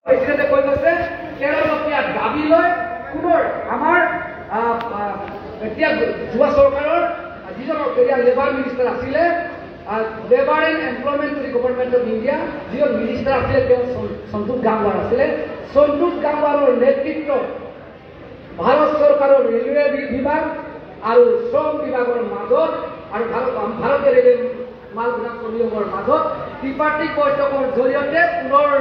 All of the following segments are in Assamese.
প্ৰেচিডেণ্টে কৈ গৈছে 13 দাবী লৈ পুনৰ আমাৰ এতিয়া যোৱা চৰকাৰৰ যিজন লেবাৰ মিনিষ্টাৰ আছিলে labour and employment to the government of India যিজন মিনিষ্টাৰ আছিলে তেওঁ সন্তোষ গাংৱাৰ আছিলে। সন্তোষ গাংৱাৰৰ নেতৃত্বত ভাৰত চৰকাৰৰ ৰেলৱে বিভাগ আৰু শ্ৰম বিভাগৰ মাজত আৰু ভাৰতীয় ৰেলৱে মাল বিভাগ নিয়োগৰ মাজত ত্ৰিপাক্ষিক বৈঠকৰ জৰিয়তে পুনৰ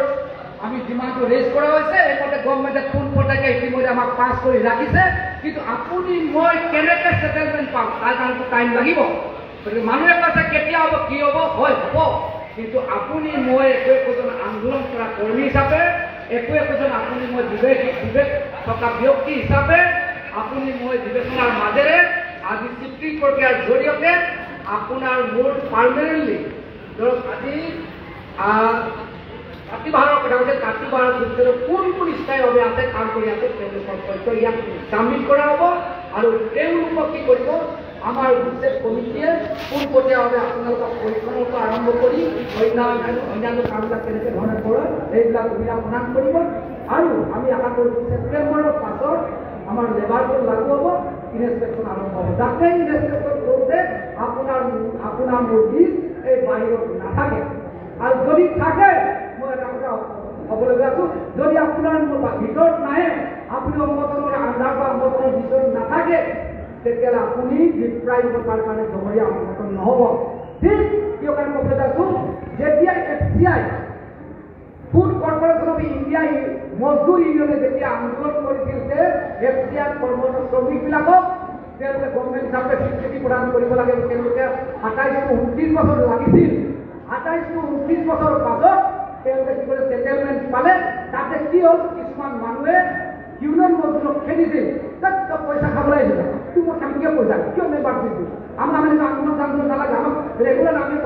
আমি ডিমান্ডটো ৰেজ কৰা হৈছে। এইমতে গভৰ্ণমেণ্টে পোনপটীয়াকৈ ইতিমধ্যে আমাক পাছ কৰি ৰাখিছে, কিন্তু আপুনি মই কেনেকৈ ছেটেলমেণ্ট পাম তাৰ কাৰণেতো টাইম লাগিব। গতিকে মানুহে কৈছে কেতিয়া হ'ব কি হ'ব, হয় হ'ব, কিন্তু আপুনি মই একো একোজন আন্দোলন কৰা কৰ্মী হিচাপে একো একোজন আপুনি মই বিবেক থকা ব্যক্তি হিচাপে আপুনি মই বিবেচনাৰ মাজেৰে আজি চুক্তি প্ৰক্ৰিয়াৰ জৰিয়তে আপোনাৰ মোৰ পাৰ্মানেণ্টলি ধৰক আজি কাতিবাহাৰৰ কথা কৈছে, কাতিবাহাৰৰ ভিতৰত কোন কোন স্থায়ীভাৱে আছে কাম কৰি আছে তেওঁলোকৰ তথ্য ইয়াত চাবমিট কৰা হ'ব আৰু তেওঁলোকক কি কৰিব আমাৰ বিশেষ কমিটিয়ে পোনপটীয়াভাৱে আপোনালোকক পৰীক্ষণৰ পৰা আৰম্ভ কৰি অন্যান্য কামবিলাক কেনেকৈ ধৰণে কৰে সেইবিলাক সুবিধা প্ৰদান কৰিব। আৰু আমি আশা কৰিছোঁ ছেপ্টেম্বৰৰ পাছত আমাৰ লেবাৰবোৰ লাগু হ'ব, ইনস্পেকশ্যন আৰম্ভ হ'ব, যাতে ইনস্পেকশ্যন কৰোঁতে আপোনাৰ মুৰ্গীজ এই বাহিৰত নাথাকে। আৰু যদি থাকে মই এটা কথা ক'বলৈ আছোঁ, যদি আপোনাৰ ভিতৰত নাহে আপুনি সংগঠনৰ আন্ধাৰ বা সংগঠনৰ ভিতৰত নাথাকে তেতিয়াহ'লে আপুনি ডিপ্ৰাইভ তাৰ কাৰণে জগৰীয়া সংগঠন নহ'ব। ঠিক কিয় কাৰণে ক'বলৈ আছোঁ, যেতিয়া FCI food corporation of India মজদুৰ ইউনিয়নে যেতিয়া আন্দোলন কৰিছিল যে FCI কৰ্মৰত শ্ৰমিকবিলাকক তেওঁলোকে গভৰ্ণমেণ্ট হিচাপে স্বীকৃতি প্ৰদান কৰিব লাগে, তেওঁলোকে 28-29 বছৰ লাগিছিল। 28-29 বছৰৰ পাছত তেওঁলোকে কি কৰে ছেটেলমেণ্ট পালে। তাতে কি হ'ল, কিছুমান মানুহে ইউনিয়ন মজদুৰক খেদিছিল, পইচা খাবলৈ আহিছিল, তোৰ মই খাম কিয় পইচা কিয় মেম্বাৰ দিছোঁ, আমাৰ আন্দোলন চান্দোলন নালাগে, আমাক ৰেগুলাৰ আমি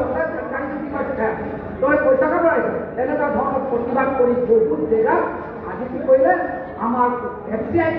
তই পইচা খাব আহিছ, এনেকুৱা ধৰণৰ প্ৰতিবাদ কৰি বহুত জেগাত আজি কি কৰিলে আমাৰ FCI